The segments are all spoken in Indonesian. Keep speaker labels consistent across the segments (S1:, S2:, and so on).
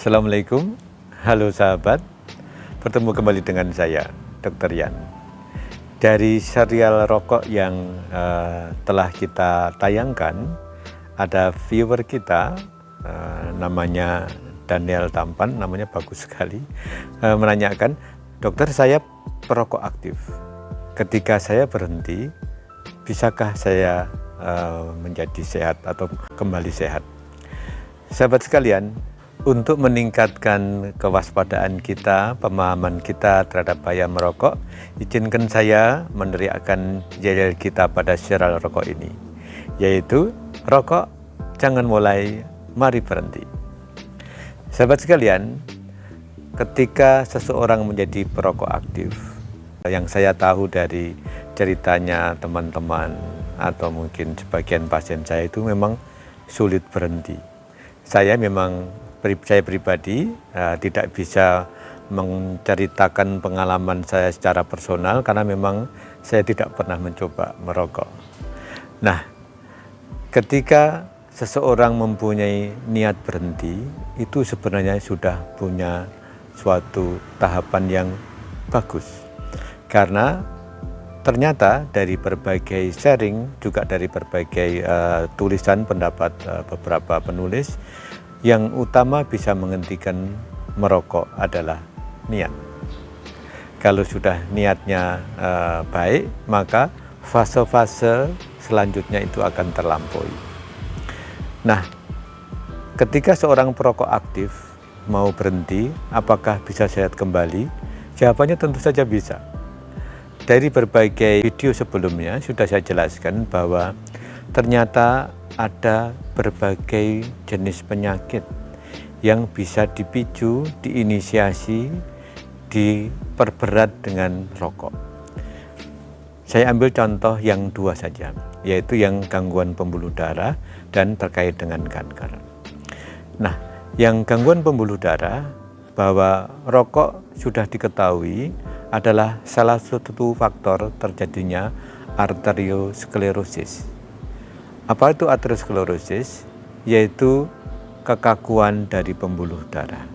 S1: Assalamualaikum, halo sahabat, bertemu kembali dengan saya, Dr. Yan. Dari serial rokok yang telah kita tayangkan, ada viewer kita, namanya Daniel Tampan, namanya bagus sekali, menanyakan, dokter saya perokok aktif, ketika saya berhenti, bisakah saya menjadi sehat atau kembali sehat? Sahabat sekalian, untuk meningkatkan kewaspadaan kita, pemahaman kita terhadap bahaya merokok, izinkan saya meneriakkan yel kita pada serial rokok ini, yaitu rokok jangan mulai, mari berhenti. Sahabat sekalian, ketika seseorang menjadi perokok aktif, yang saya tahu dari ceritanya teman-teman atau mungkin sebagian pasien saya itu memang sulit berhenti. Saya pribadi tidak bisa menceritakan pengalaman saya secara personal karena memang saya tidak pernah mencoba merokok. Nah, ketika seseorang mempunyai niat berhenti, itu sebenarnya sudah punya suatu tahapan yang bagus. Karena ternyata dari berbagai sharing, juga dari berbagai tulisan pendapat beberapa penulis, yang utama bisa menghentikan merokok adalah niat. Kalau sudah niatnya baik, maka fase-fase selanjutnya itu akan terlampaui. Nah, ketika seorang perokok aktif mau berhenti, apakah bisa sehat kembali? Jawabannya tentu saja bisa. Dari berbagai video sebelumnya sudah saya jelaskan bahwa ternyata ada berbagai jenis penyakit yang bisa dipicu, diinisiasi, diperberat dengan rokok. Saya ambil contoh yang dua saja, yaitu yang gangguan pembuluh darah dan terkait dengan kanker. Nah, yang gangguan pembuluh darah, bahwa rokok sudah diketahui adalah salah satu faktor terjadinya arteriosklerosis. Apa itu arteriosklerosis? Yaitu kekakuan dari pembuluh darah.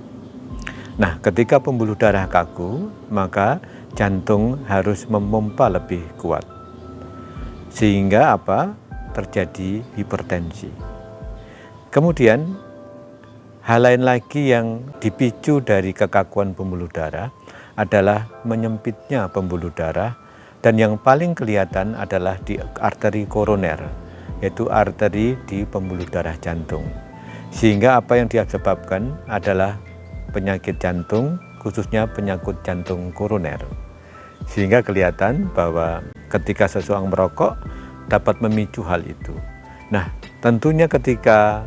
S1: Nah, ketika pembuluh darah kaku, maka jantung harus memompa lebih kuat. Sehingga apa? Terjadi hipertensi. Kemudian, hal lain lagi yang dipicu dari kekakuan pembuluh darah adalah menyempitnya pembuluh darah, dan yang paling kelihatan adalah di arteri koroner, yaitu arteri di pembuluh darah jantung. Sehingga apa yang disebabkan adalah penyakit jantung, khususnya penyakit jantung koroner. Sehingga kelihatan bahwa ketika seseorang merokok dapat memicu hal itu. Nah, tentunya ketika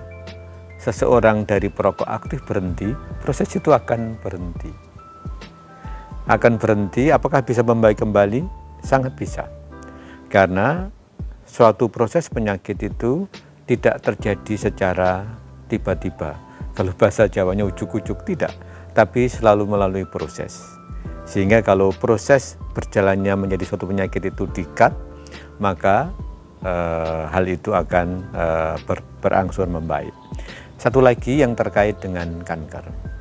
S1: seseorang dari perokok aktif berhenti, proses itu akan berhenti. Akan berhenti, apakah bisa membaik kembali? Sangat bisa. Karena suatu proses penyakit itu tidak terjadi secara tiba-tiba. Kalau bahasa Jawanya ujuk-ujuk tidak, tapi selalu melalui proses. Sehingga kalau proses berjalannya menjadi suatu penyakit itu di-cut, maka hal itu akan berangsur membaik. Satu lagi yang terkait dengan kanker.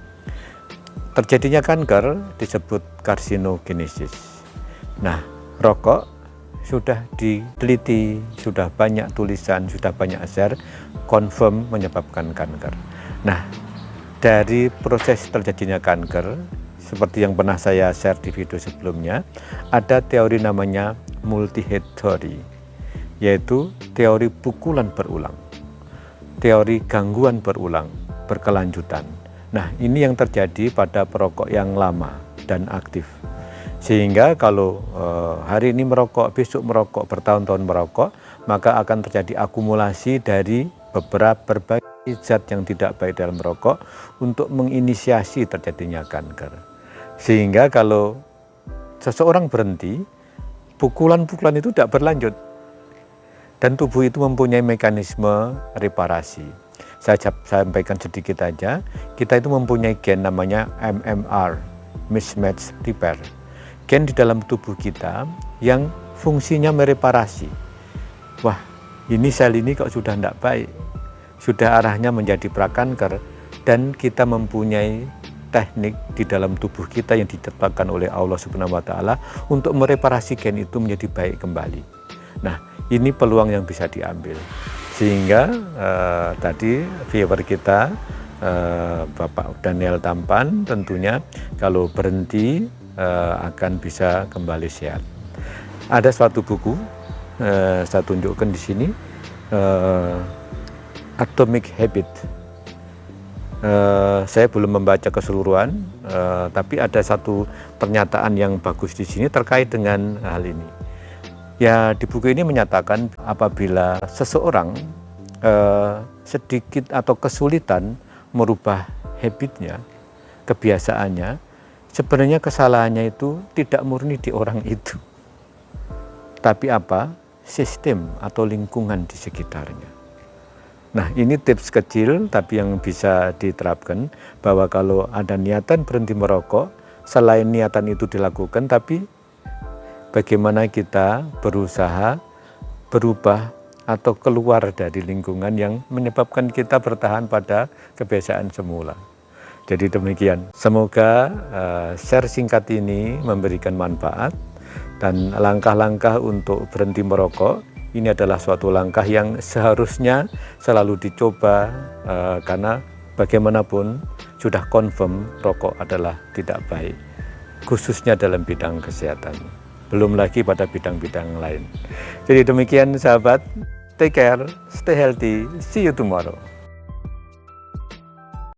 S1: Terjadinya kanker disebut karsinogenesis. Nah, rokok sudah diteliti, sudah banyak tulisan, sudah banyak share, confirm menyebabkan kanker. Nah, dari proses terjadinya kanker, seperti yang pernah saya share di video sebelumnya, ada teori namanya multi-head theory, yaitu teori pukulan berulang, teori gangguan berulang, berkelanjutan. Nah, ini yang terjadi pada perokok yang lama dan aktif. Sehingga kalau hari ini merokok, besok merokok, bertahun-tahun merokok, maka akan terjadi akumulasi dari berbagai zat yang tidak baik dalam merokok untuk menginisiasi terjadinya kanker. Sehingga kalau seseorang berhenti, pukulan-pukulan itu tidak berlanjut. Dan tubuh itu mempunyai mekanisme reparasi. Saya sampaikan sedikit aja, kita itu mempunyai gen namanya MMR, mismatch repair. Gen di dalam tubuh kita yang fungsinya mereparasi. Wah, ini sel ini kok sudah tidak baik, sudah arahnya menjadi prakanker, dan kita mempunyai teknik di dalam tubuh kita yang diciptakan oleh Allah Subhanahu wa taala untuk mereparasi gen itu menjadi baik kembali. Nah, ini peluang yang bisa diambil. Sehingga tadi viewer kita Bapak Daniel Tampan tentunya kalau berhenti akan bisa kembali sehat. Ada suatu buku saya tunjukkan di sini, Atomic Habit. Saya belum membaca keseluruhan, tapi ada satu pernyataan yang bagus di sini terkait dengan hal ini. Ya, di buku ini menyatakan apabila seseorang sedikit atau kesulitan merubah habitnya, kebiasaannya, sebenarnya kesalahannya itu tidak murni di orang itu, tapi apa? Sistem atau lingkungan di sekitarnya. Nah, ini tips kecil tapi yang bisa diterapkan, bahwa kalau ada niatan berhenti merokok, selain niatan itu dilakukan, tapi bagaimana kita berusaha berubah atau keluar dari lingkungan yang menyebabkan kita bertahan pada kebiasaan semula. Jadi demikian, semoga share singkat ini memberikan manfaat, dan langkah-langkah untuk berhenti merokok ini adalah suatu langkah yang seharusnya selalu dicoba, karena bagaimanapun sudah confirm rokok adalah tidak baik, khususnya dalam bidang kesehatan, belum lagi pada bidang-bidang lain. Jadi demikian sahabat, take care, stay healthy, see you tomorrow.